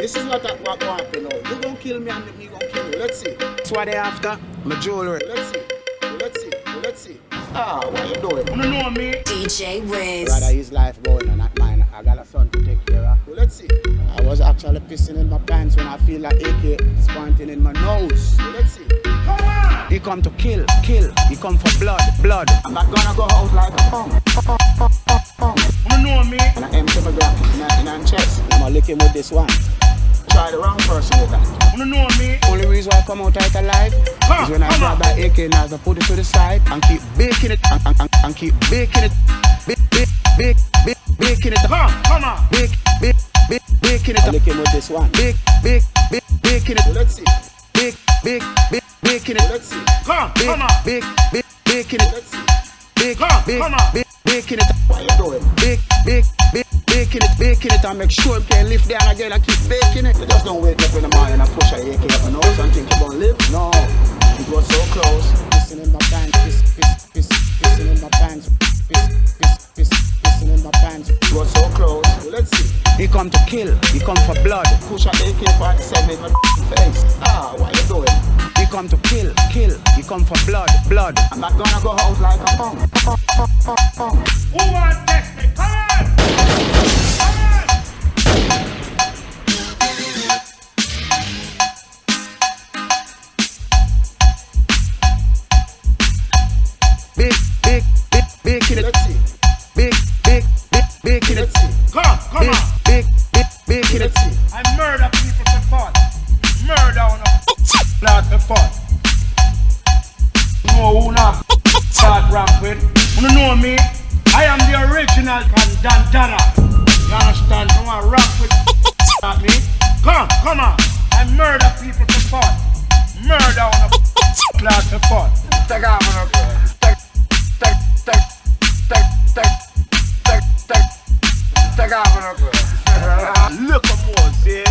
This is what what happen now. You gonna kill me and me gonna kill you. Let's see. That's what they after. My jewelry. Let's see. Let's see. Let's see. Ah, what you doing? You know me? DJ Wiz. Rather his life going on, not mine. I got a son to take care of. Let's see. I was actually pissing in my pants when I feel like AK is pointing in my nose. Let's see. Come on! He come to kill. He come for blood. I'm not gonna go out like a punk. You know me? And I empty my gun in my chest. I'm gonna lick him with this one. Try the wrong person with that. You know me? Only reason why I come out right alive is when I grab that AK and I put it to the side and keep baking it and keep baking it. Baking it. Come on! Baking it. I lick him with this one. Baking it. Let's see. Baking it. Let's see. Come on! Baking it. Let's see. Baking it. What you doing? Baking it and make sure you can lift there again and keep baking it. You just don't wake up in the morning and push a AK up your nose and think you're gonna live. No. It was so close. Pissing in my pants, pissing in my pants, pissing in my pants. It was so close. Let's see. He come to kill, he come for blood. Push a AK-47 in my face. Ah, what you doing? He come to kill, he come for blood. I'm not gonna go out like a punk. Who want test me? Come on! Baking it. Let's see. Baking it. Let's see. Come on! Baking it. Let's see. I murder people for fun. Murder on not for fun. No, who not start rap with? You know me? I am the original Dandana. You understand? You want rap with not me? Come on. I murder people for fun. Murder on a not for fun. Take off on her. Take off on her. Look at more, see?